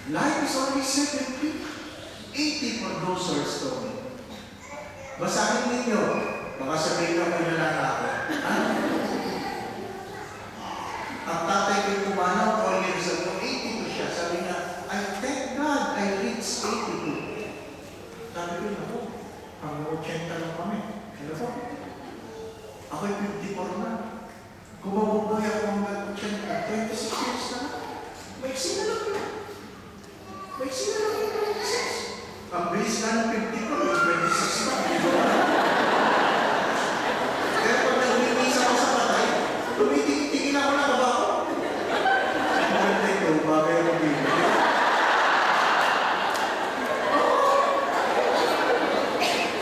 Life is only 70. 80 for those who are stony. Basahin ninyo. Baka sabihin na ko lang ako. Ang tatay ko'y pumanaw, 4 years ago, 82 siya. Sabi niya, I thank God I reached 82. Sabi ko, ako, ang 80 lang kami. Ano po? Ako'y 54 na. Kumabubuhay ako hanggang 80, 26 years na. May sina lang yun. May sina lang yun, 26. Ang bilis na ng 54, yung 26 pa. Kaya pag nag-release ako sa patay, tumitingin ako na ba ako? Maganda ito, bagay ako dito.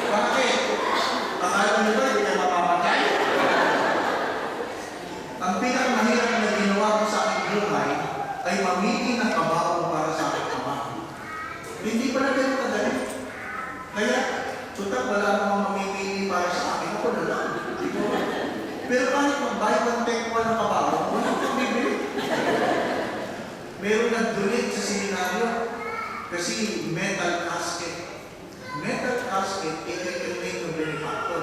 Bakit? Akala nyo ba, hindi na mapapatay? Ang pinakamahirap na ginawa ko sa aking buhay ay mamili ng kabaong para sa aking ama. Hindi pa na ganun kadali. Kaya, tutak wala namang mamimili para sa akin. Ako na lang. Pero kahit mag-buy one take one ng kabaong, wala kang bibili. Meron nag-donate sa seminaryo kasi metal casket. Metal casket, i-recommend ng benefactor.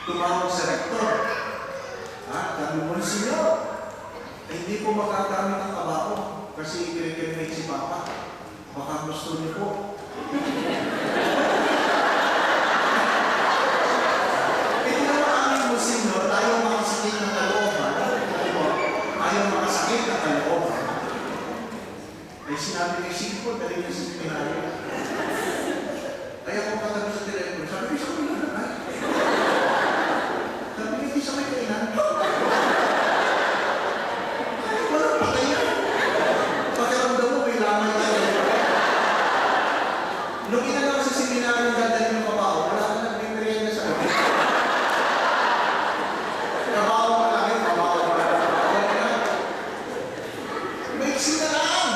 Tumawag sa rektor. Sabi mo, Senyor, hindi po magagamit ang kabaong kasi i-recommend si Papa. Baka gusto niyo po. Ito naman aming Monsignor, ayaw makasakit ng kalooban. Ayaw makasakit ng kalooban. Ay sinabi niya, sige po, dali niya sa seminaryo. Kaya kung katabi sa telepono, sabi niya, sabi niya na. Sabi niya, hindi sa may kainan. Walang patayan. Pakiramdam mo, may lamay tayo. Nung inalaw sa seminaryo ng dadalhin ng kabaho, wala ka nag-memorya sa akin. Kabaho pa lang, kabaho pa lang. Maiksi na lang.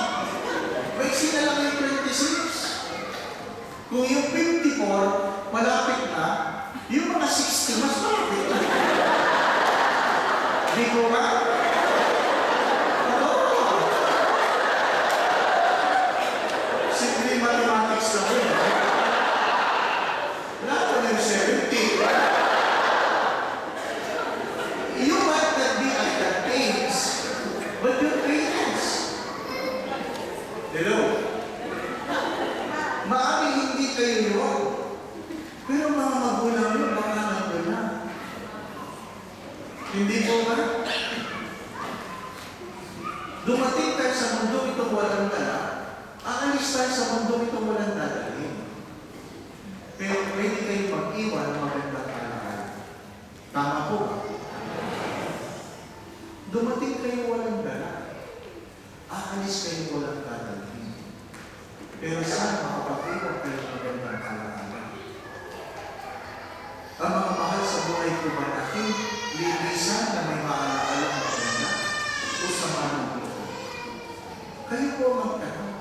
Maiksi na lang yung 26. Kung yung 54, malapit na, yung mga 60, mas malapit na. Di ko ba? Simple mathematics lang yun. Wala ko na yung 70. You might not be at that age, but your parents. Hello? Maaaring hindi kayo yun. Pero mga magulang yun, baka nandun na. Hindi po ba? Dumating tayo sa mundo itong walang dala. Aalis tayo sa mundo itong walang dadalhin. Pero pwede kayo mag-iwan ng magandang kalakal. Tama po ba? Dumating kayo walang dala. Aalis kayo walang dadalhin. Pero sana makapag-iwan kayo ng magandang kalakal. Ang mga mahal sa buhay ko ba natin, lilisan na may maalaala ng maganda o sama ng buhay? Kayo po ang magtanong.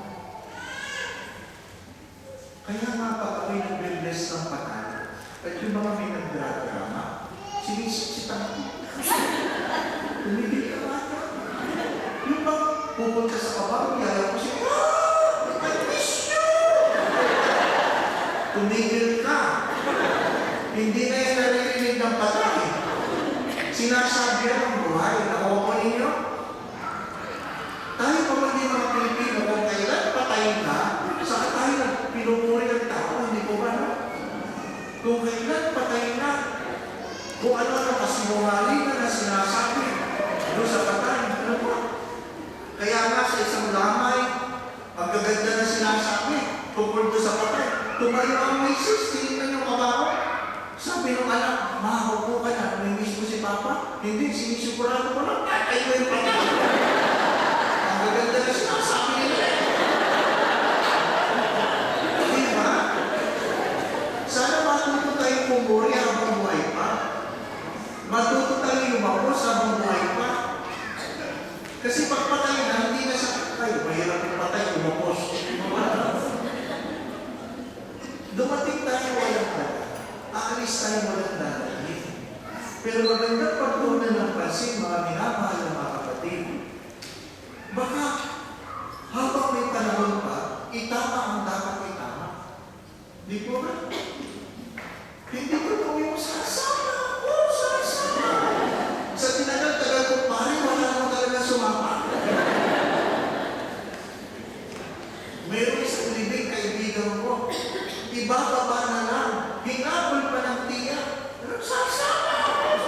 Kaya nga pag ako'y nag-bless ng patay, at yung mga may nagdradrama, sinisiksitan ko. Tumigil ka bata. Yung bang pupunta sa kabaw, yaya ko siya, I miss you! Tumigil ka. Hindi na yung naririnig ng patay. Sinasabi ang buhay. Nakuha mo ninyo? Tayo pa man din mga Pilipino, kung kailan patay na, saan tayo pinupuri ng tao, hindi ko ba no? Kung kailan patay na, kung ano na kasinungaling na sinasabi doon sa patay, ano po? Kaya nga sa isang lamay, ang gaganda na sinasabi, tungkol doon sa patay, tumayo ang misis, tinignan yung kabaho. Sabi nung anak, mahaw ka na, may miss mo si Papa? Hindi, sinisigurado ko lang, tatay ko yung patay. Ang gaganda na sinasabi nila. Diba? Sana matuto tayong pumuri habang buhay pa. Matuto tayong lumapos habang buhay pa. Kasi pag patay na, hindi na sa patay. Mahirap yung patay, lumapos. Dumating tayo walang patay. Aalis tayo walang dadalhin. Pero magandang pagtunan ng pansin, mga minamahal na mga kapatid. Baka habang may panahon pa, Mayroong isang libing kaibigan ko. Ibababa na lang. Hinabol pa ng tiya. Pero sasama ako.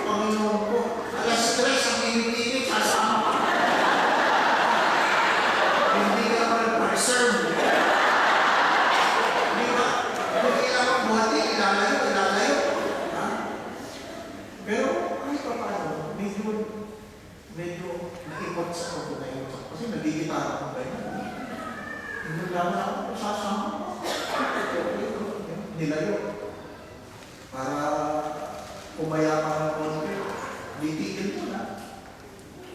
Panginoon ko. Alas 3 ang init-init, sasama ka. Hindi ka naman nag-preserve. Di ba? Kung kailangan buhati, ilalayo. Ha? Pero, kahit pa paano, medyo naikot sa ako na yun. Kasi nagigitara ko ba yun? Hindi lang ako, sasama ko. Nilayo. Para umayapan ng konti, litigil ko na.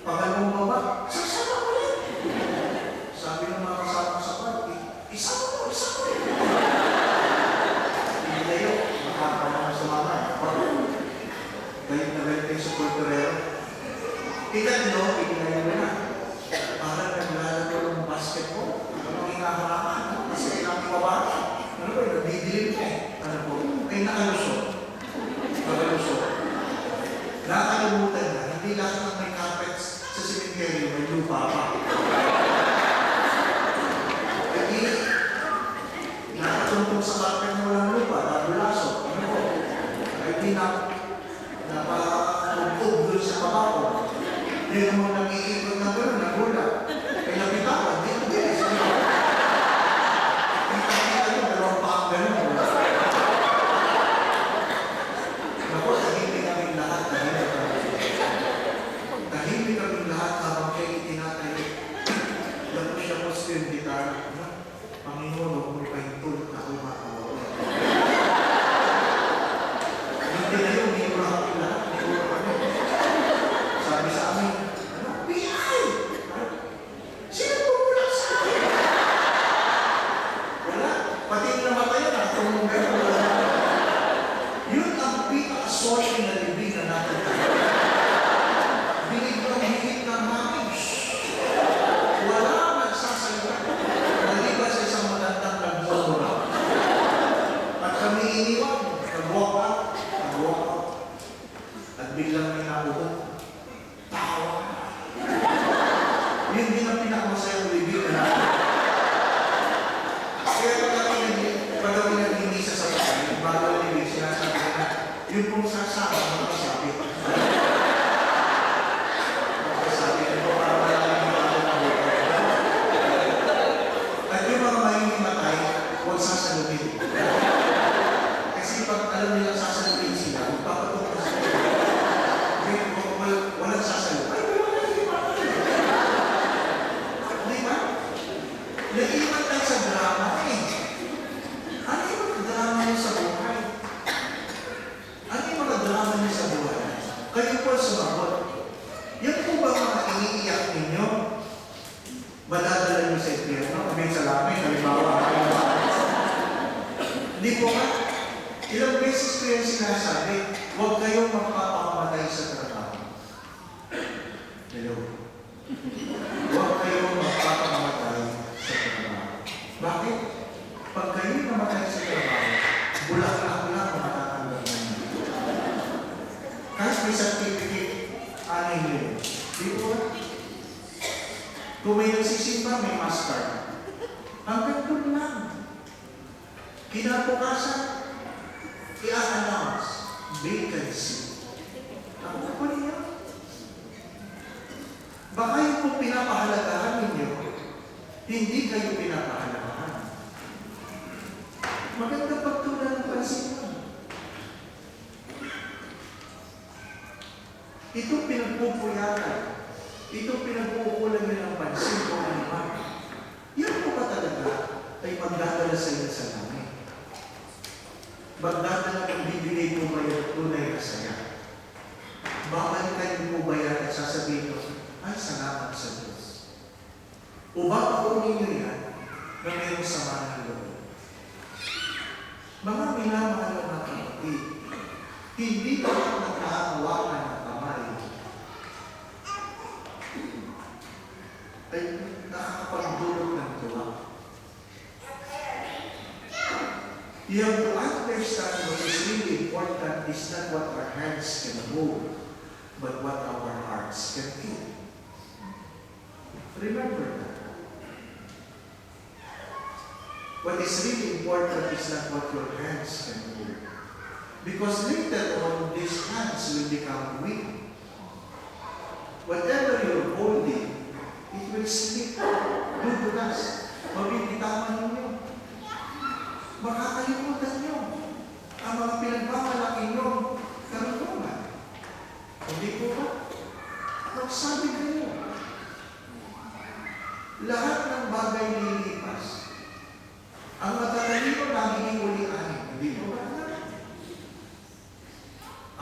Pangalong baba, sasama ko rin. Sabi ng mga kasama sa party, isa ko. Nilayo, makakaman sa mama. Galit na galit kayo sa kulturero. Ikatlo, pinilayo na. Parang naglalaro ng basketball. Ano hinaharangan? Kasi ilang ibaba. Ano ba yun? Nadidilim ka eh. Ano po? Ay nakalusot. Nakalimutan na. Hindi lahat ng may carpets sa cemetery may lupa pa. Hindi nakatuntong sa carpet na walang lupa. Nabulasot. Ano po? Hindi napapagpog doon sa babaw. Hindi naman nag-iikot na gano'n. Nagula. Kaya nabitawan. Hindi. Panginoon, huwag mo ipahintulot na ako makawa. Hindi na yun, hindi ko lang lahat. Sabi sa amin, PI! Sino pumulak sa akin? Wala. Pati namatay yan, nakatulong gano'n. Yun ang pinaka-sorry na libing na natin. Binigyan higit ng namin. Wala nagsasalita. Maliban sa isang matandang nagmumura. At kami iniwan. Nag-walk out. At biglang may nakuha. Tawa. Yun din ang pinakamasayang libing na natin. Kaya pag kami nag-inisa sa pagkain, bago ang libing sinasabi na, yun pong sasama ng masabi. Sasalubin. Kasi pag alam nilang sasalubin sila, magpapatok na sila. Walang sasalubin. Ay, wala hindi pa. Di ba? Naiiwan tayo sa drama eh. Ano yung mga drama niyo sa buhay? Ano yung mga drama niyo sa buhay? Kayo po sumagot. Yan po ba mga iniiyak ninyo? Madadala niyo sa impyerno? Kaming sa langit, halimbawa kayo ba? Hindi po ba? Ilang beses ko yung sinasabi, huwag kayong magpapakamatay sa trabaho. Hello? Huwag kayong magpapakamatay sa trabaho. Bakit? Pag kayo namatay sa trabaho, bulak-bulak lang matatanggap na niyo. Kahit may certificate, anay niyo. Di po ba? Kung may nagsisimba, may master. Hanggang doon lang. Kinabukasan, i-announce vacancy. Ano po niya? Baka yung kung pinapahalagahan ninyo, hindi kayo pinapahalagahan. Maganda pagtulan ng pansin mo. Ito pinagpupuyatan. Ito pinagpupulan nyo ng pansin kung ano ba. Yan po ba talaga ay magdadala sa iyo sa langit? Magdadala ng bibigay po ba yung tunay na saya? Babalikan niyo po ba yan at sasabihin ko, ay salamat sa Diyos. O ba paunin niyo yan na mayroong sama ng loob? Mga minamahal na kapatid, hindi ba nagkakawakan ng kamay ay nakakapagdulot ng tuwa? You have to understand what is really important is not what our hands can move, but what our hearts can do. Remember that. What is really important is not what your hands can do. Because later on, these hands will become weak. Whatever you're holding, it will slip. Dudulas. Mabibitawan ninyo. Makakalimutan nyo ang mga pinagmamalaki nyo karunungan. Hindi po ba? Magsabi kayo. Lahat ng bagay lilipas. Ang matatalino nagiging ulianin. Hindi po ba?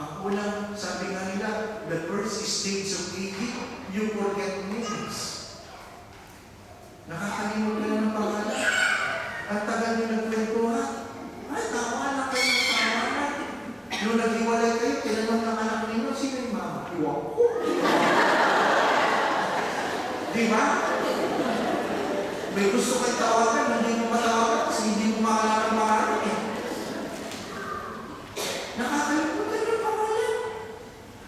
Ang unang, sabi nga nila, the first stage of aging, you forget names. Nakakalimot ka na ng pangalan. Ang tagal nyo nagkwentuhan. Ay, tama na kayo ng tama na. Nung nag-iwalay kayo, tinanong ng anak ninyo, sino yung mama? Iwak ko. Di ba? May gusto kayo tawagan, hindi mo matawagan kasi hindi mo makalala ng pangalan eh. Nakakalimutan yung pangalan.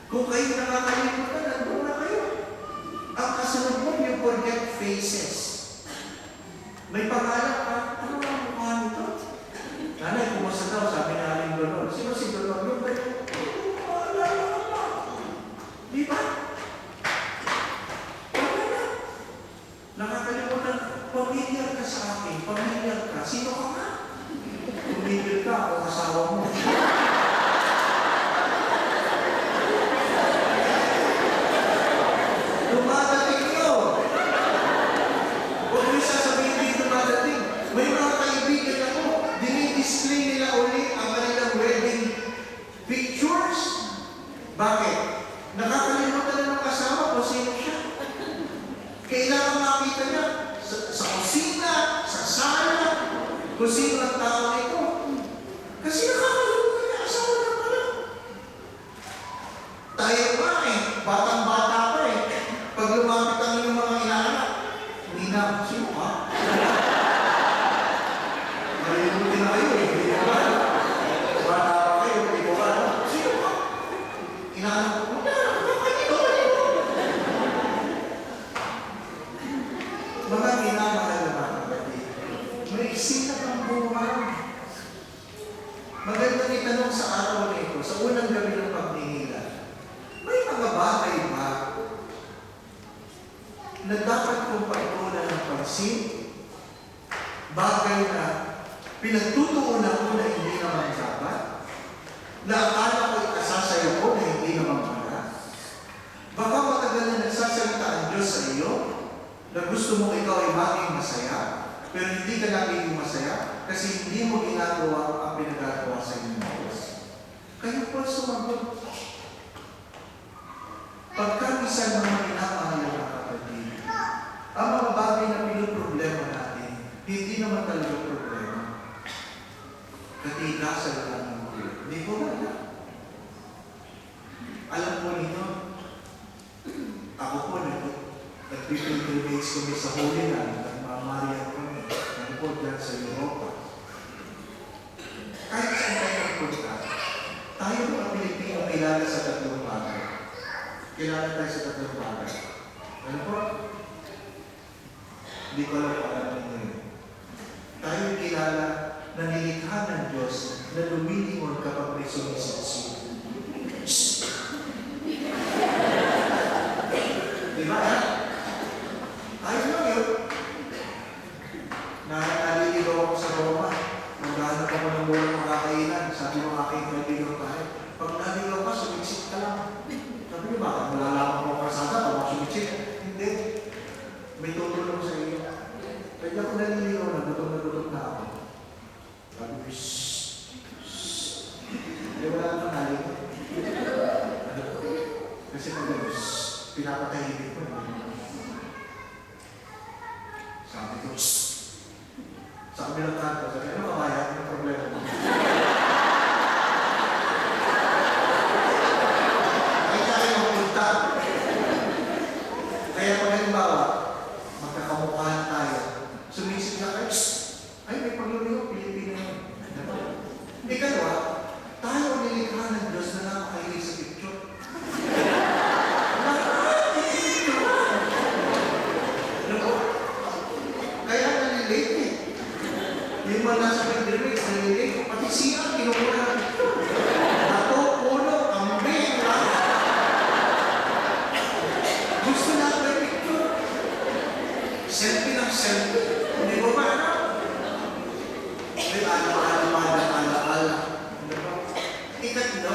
Kung kayo nakakalimutan, nandun na kayo. Ang kasunod mo, you forget faces. May pangalan ka, ano ang mukha nito? Nanay, kumusta daw, sabi na aling Donor. Sino si Donor? Yung ba yun? Di ba? Nakakalimutan, pamilyar ka sa akin, pamilyar ka. Sino ka nga? Tumigil ka o asawa mo. Dumadating yun. Huwag mo sasabihin din dumadating. May mga kaibigan ako, dinidisplay nila ulit ang kanilang wedding pictures. Bakit? Nakakalimutan na ng kasama kung sino siya. Kailangan makita niya sa kusina, sa sala, kung sino ang tao nito. Kasi nakakalimutan niya, asawa na pala. Tayo pa eh, batang-bata pa eh. Pag lumapit ang inyong mga inaanak, hindi na, sino ka? Nalimutin na kayo eh, hindi ba? Bata pa kayo, hindi ko ba? Sino ka? Inaanak ko, mga minamahal na mga kapatid, may sinat ang buhay. Magandang itanong sa araw na ito, sa unang gabi ng pagninila, may mga bagay ba na dapat kong paitunan ng pansin? Bagay na pinagtutuunan ko na hindi naman dapat? Na akala ko ikasasayo ko na hindi naman pala? Baka matagal na nagsasalita ang Diyos sa iyo, na gusto mo ikaw ay maging masaya, pero hindi ka naging masaya kasi hindi mo ginagawa ang pinagagawa sa inyo ng Diyos. Kayo po sumagot. Pagkakisan mga pinamahal na kapatid, ang mga bagay na pinoproblema natin, hindi naman talaga problema. Katigasan lang ng Diyos. Hindi ko ba? Alam mo ninyo, ako po nag-pilgrimage kami sa Holy Land, nagmamarian kami, nagpod yan sa Europa. Kahit saan tayo nagpunta, tayo mga Pilipino kilala sa tatlong bagay. Kilala tayo sa tatlong bagay. Ano po? Hindi ko alam kung alam ninyo yun. Tayo kilala na nilikha ng Diyos na lumilingon kapag may sumisipsip. Diba yan? Ayun lang yun. Naliligaw ako sa Roma. Maghanap ako ng murang makakainan. Sabi mo aking kaibigan tayo. Pag naligaw ka, sumiksik ka lang. Sabi niyo, bakit malalaman mo kasada kung sumiksik? Hindi. May tutulong sa iyo. Kaya ako naliligaw na, gutom na ako. Sabi ko, shhh. Wala nang naligaw. Kasi pag pinapatahimik ko. Sabi ko, shhh. Sa kabilang kanto, sabi, ano kabayan? Ano problema mo? Ay tayo magpunta. Kaya kung halimbawa, magkakamukhaan tayo, sumisip na kayo, shhh. Ay, may paglulio, Pilipino yun. Ikalawa, tayo nilikha ng Diyos na nakakahilig sa picture. Kaya nalilate eh. Yung mga nasa may direct, nalilay, pati siya, kinukuha na picture. Ato, puno, kambing, lahat. Gusto na may picture. Selfie ng selfie. Hindi mo ba na? May ala. Ikatlo,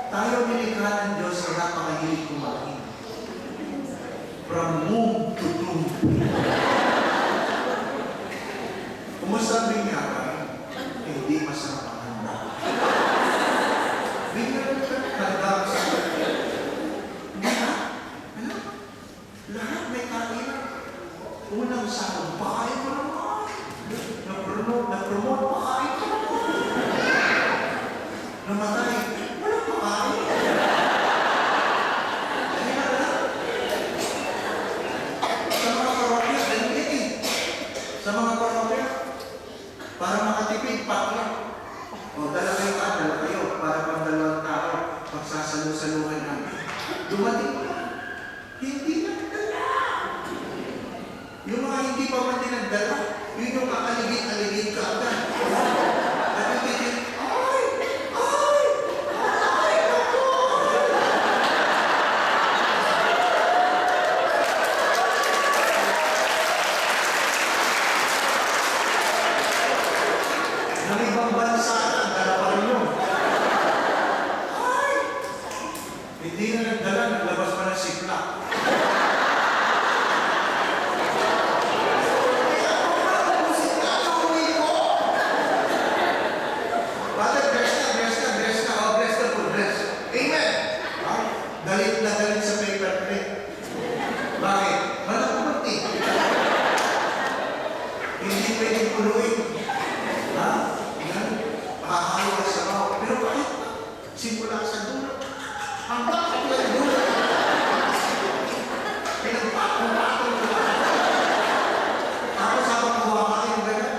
tayo nilikha ng Diyos na napakahilig kumain. From womb to tomb. Kumusta ang binyakan? Hindi masarap ang handa. Binyakan ka, handa sa handa. Hindi na? Ano? Lahat may kainan. Unang sahod, pakain ko naman. Na-promote, pakain ko naman. Namatay, walang pakain. Hindi na lang. Sa mga parokya, ganyan. Sa mga parokya, para makatipid, pakla. O, dala kayo, para pang dalawang tao, magsasalusaluhan namin. Dumating pa. Hindi nagdala. Yung mga hindi pa man din nagdala, yun yung kakaligid-aligid ka agad. At yung titin, ay! Ng ibang bansa na, dala pa rin yun. Ay! Hindi na nagdala, naglabas pa ng sikla. Galit na galit sa paper plate. Bakit? Malakot eh. Hindi pwedeng puluin. Ha? Yan. Makakalawa sa bawah. Pero bakit? Simula sa dulo. Hanggang sa dulo. Pinagpatong-patong ko. Tapos habang kumakain yung gano'n.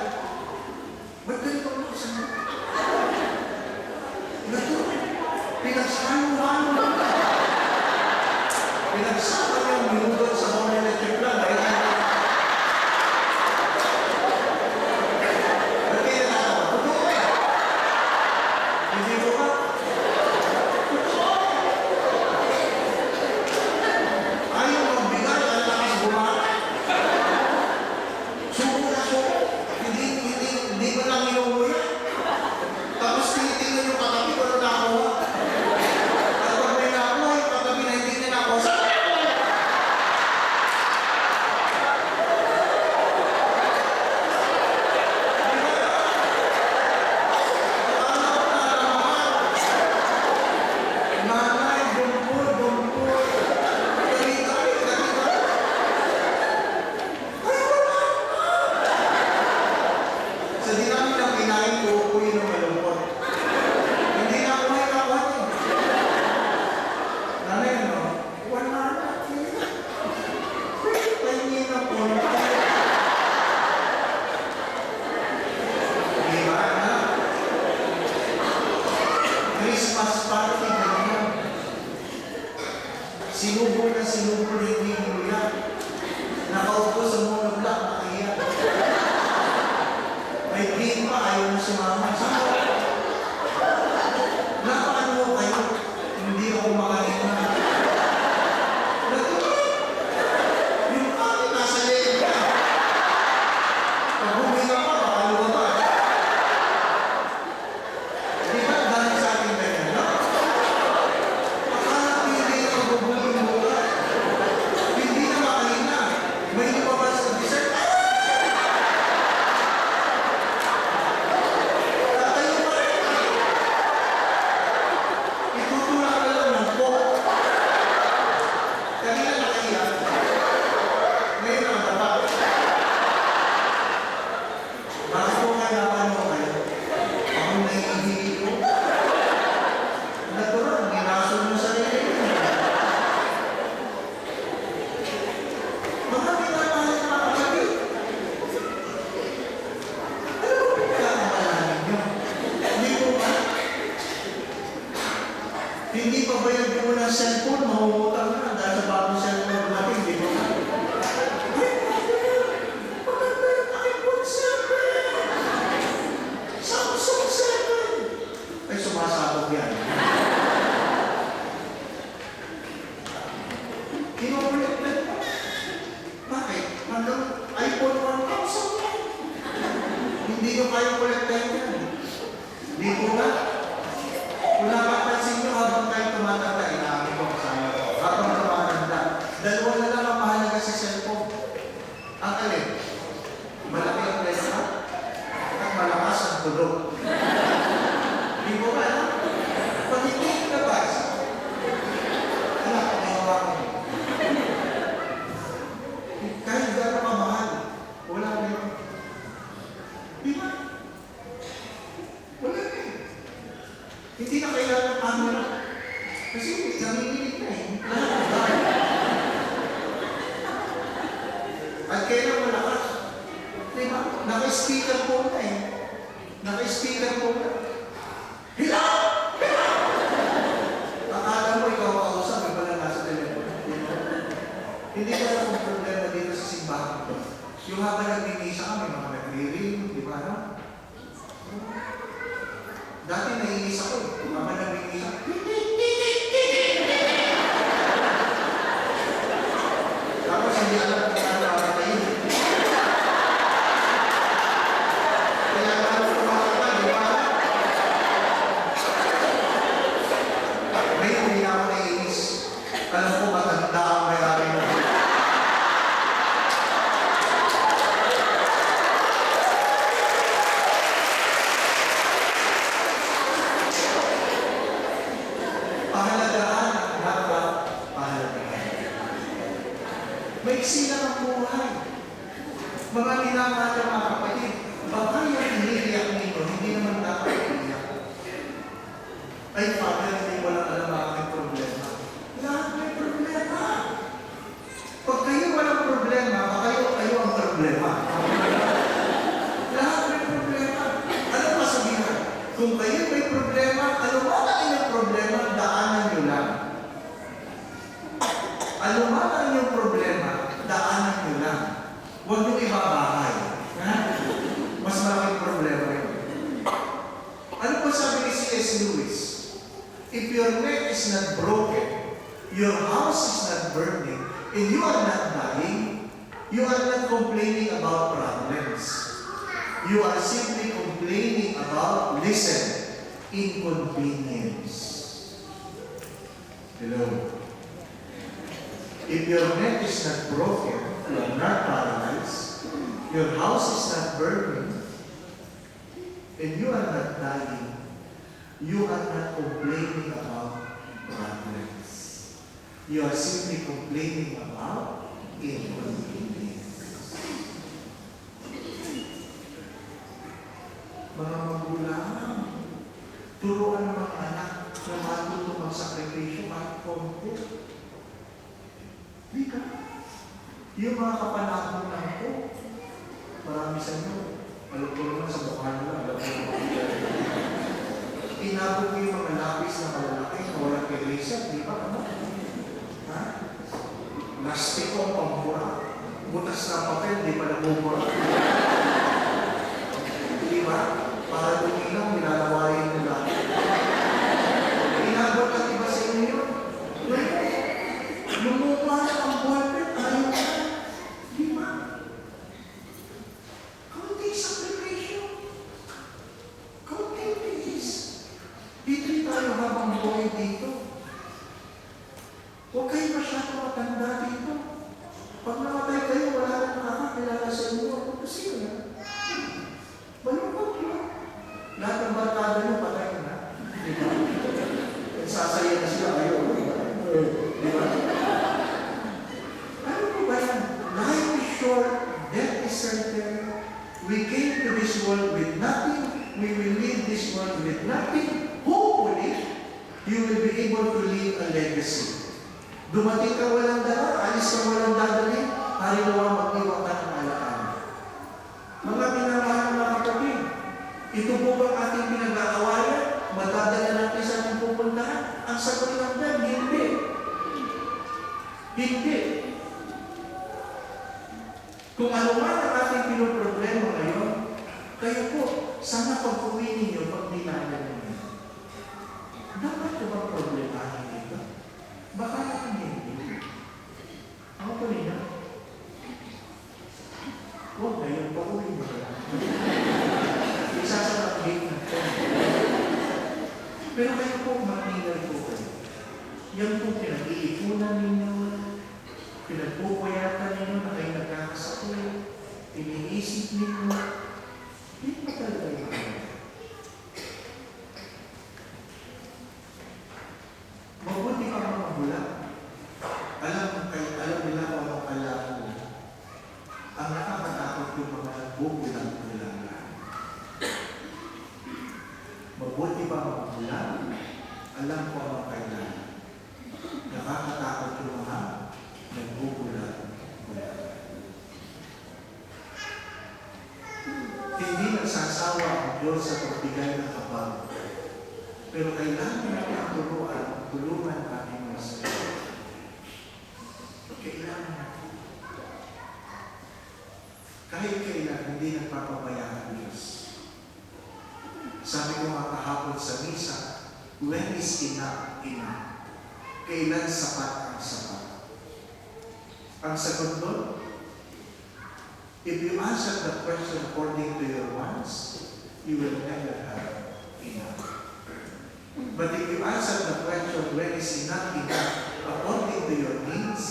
Ba't ganito ako sa mga? Ganito. Pinagsaluhan mo. Pinagsama yung minutot sa mga electric plan. Ba't kayo natatawa? Totoo eh. Hindi ko ba? Totoo. Ayaw magbigay, ang lakas bumahay. Suko na suko. Hindi ko lang inuuya. Tapos tinitingnan yung katabi ko na nakuha. At pag may nakuha, yung katabi na hindi na nakuha. Nanay, bumpur. Dali. Sa dinami ng kinain ko, uwi ng malungkot. Hindi na ako may kawan eh. Nanay, ano? Wala na. Pwede na po. Diba, na? Christmas party ganyan. Sinubo hindi hula. Nakaupo sa monoblock, nakahiya. May green pa, ayaw na sumama. Napaano ko kayo? Hindi ako makahinga. Yung akin nasa leeg ka. Pag huminga pa, makaluwa pa. Di ba dahil sa akin ganyan, no? Akala hindi na magbubulong buka. Hindi na makahinga. May lumabas sa dessert. Tatayo pa rin. Itutulak ka lang ng coke. Kanina nakahiya. Ngayon ang baba. Bakit ko kailangan mo kayo? Ako nahihili ko. Natural, ginaso mo sa sarili. Mga pinapahal na kagabi. Ano ba pinagkakamalan niyo? Hindi ko ba? Hindi pa ba yung po ng cellphone? Mahumutang na dahil sa bagong cellphone natin. Hindi ko ba? Ay, brother! Maganda yung iPhone 7! Hindi nyo kayang kolektahin yan. Hindi po ba? Kung napapansin nyo habang kayo tumatanda, inaamin ko kasama ko. Habang tumatanda, dalawa na lang ang mahalaga sa cellphone. Ang alin? Malaki ang pesa at malakas ang tulog. Hindi po ba? Pag hindi nabas, alam ko, may hawakan mo. Kahit gano'n ka mahal, wala na yun. Di ba? Wala na yun. Hindi na kailangan ng camera. Kasi nanginginig na eh. At kailan malakas? Di ba? Naka-speaker po na eh. Naka-speaker po na. Hello! Hello! Akala mo ikaw kausap, iba na nasa telepono. Hindi ko alam kung problema dito sa simbahan ko. Yung habang nagmimisa kami, mga nagre-ring, di ba no? Dati naiinis ako eh. Habang nagmimisa, tapos hindi alam kung ano nakatayin. Kaya ano kumakata, di ba? Ngayon, hindi na ako naiinis. Alam ko, matanda ang may-ari mo. Pahalagaan, dapat pahalagaan. Maiksi lang ang buhay. Mga minamahal ng mga kapatid, baka yung iniiyak nito, hindi naman dapat iniiyak. Ay, Father, hindi mo lang alam ang aking problema. Lahat may problema. Pag kayo walang problema, baka kayo ang problema. Lahat may problema. Ano masabihan? Kung kayo may problema, ano ba ang inyong problema? Daanan nyo lang. Ano ba ang inyong problema? Daanan nyo lang. Huwag nyo ibabahay. Ha? Mas malaking problema yun. Ano po sabi ni C.S. Lewis? If your neck is not broken, your house is not burning, and you are not dying, you are not complaining about problems. You are simply complaining about, listen, inconvenience. Hello? If your neck is not broken, you are not paralyzed, your house is not burning, and you are not dying, you are not complaining about problems. You are simply complaining about inconvenience. Mga magulang, turuan ng mga anak na matuto magsakripisyo kahit konti. Di ka? Yung mga kapanakot na ito, marami sa inyo, alam ko naman sa mukha nila, alam ko naman. Inabot ko yung mga lapis na malalaki na walang kay-reset, di ba? Ano? Ha? Lastiko ang pambura. Butas na papel, di pa nabubura. Di ba? Para dumilang, minalawain nila. Inabot ang iba sa inyo yun. Lumuha na ang boyfriend, ayaw na. Di ba? Kaunting sacrifice. Kaunting tiis. Dito tayo habang buhay dito. Huwag kayo masyado matanda dito. Pag namatay kayo, wala nang nakakakilala sa inyo. Kasi yun. Malungkot yun. Lahat ng barkada nyo, patay na. Di ba? Sasaya na sila kayo. Di ba? Ano po ba yan? Life is short, death is certain. We came to this world with nothing. We will leave this world with nothing. Hopefully, you will be able to leave a legacy. Dumating ka walang dala, alis ka walang dadalhin, harilawa mag-iwan ka ng alaala. Mga minamahal ng mga kapatid, ito po ba ating pinag-aawayan? Matadala natin sa ating pupuntahan? Ang sagot ng Dan, hindi. Hindi. Kung ano man ang ating pinoproblema ngayon, kayo po, sana pag-uwi ninyo, pag-nilayan ninyo. Dapat ko bang problemahin dito? Baka naman hindi. Ako po ninyo. Huwag na yung pag-uwi mo. Yan po pinag-iipunan ninyo, pinagpupuyatan ninyo na kayo nagkakasakit, iniisip ninyo, hindi pa talaga yung mabuti ka mga magulang. Alam nila kung anong kailangan mo. Ang nakakatakot yung mga nagbubulang nila. Mabuti pa mga magulang. Alam ko anong kailangan. Nakakatakot yung mga nagbubulang nila. Hindi nagsasawa ang Diyos sa pagbigay ng habang. Pero kailangan natin tulungan natin mga sarili. Kailangan natin. Kahit kailan, hindi nagpapabayaan ang Diyos. Sabi ko nga kahapon sa misa, when is enough enough? Kailan sapat ang sapat? Ang sagot doon, if you answer the question according to your wants, you will never have enough. But if you answer the question, when is enough enough, according to your needs,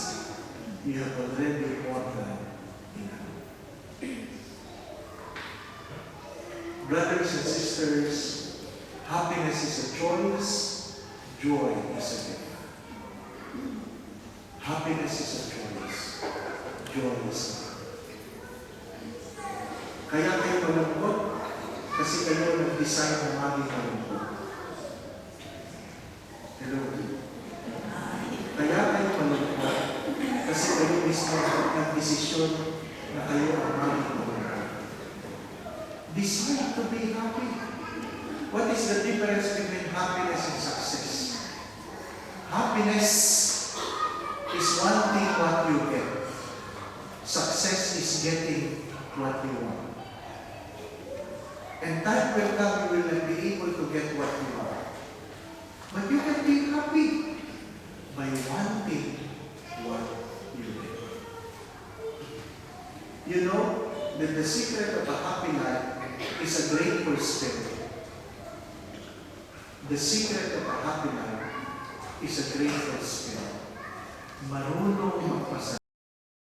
you have already more than enough. Brothers and sisters, happiness is a choice, joy is a gift. Happiness is a choice, joy is a gift. Kaya kayo malungkot, kasi kayo nag-design ng maging malungkot. Hello? Kaya kayo malungkot, kasi kayo mismo nag-desisyon na kayo ang maging malungkot. Decide to be happy. What is the difference between happiness and success? Happiness is wanting what you get. Success is getting what you want. And time will come, you will not be able to get what you want. But you can be happy by wanting what you get. You know that the secret of a happy life is a grateful spirit. The secret of a happy life is a grateful spirit.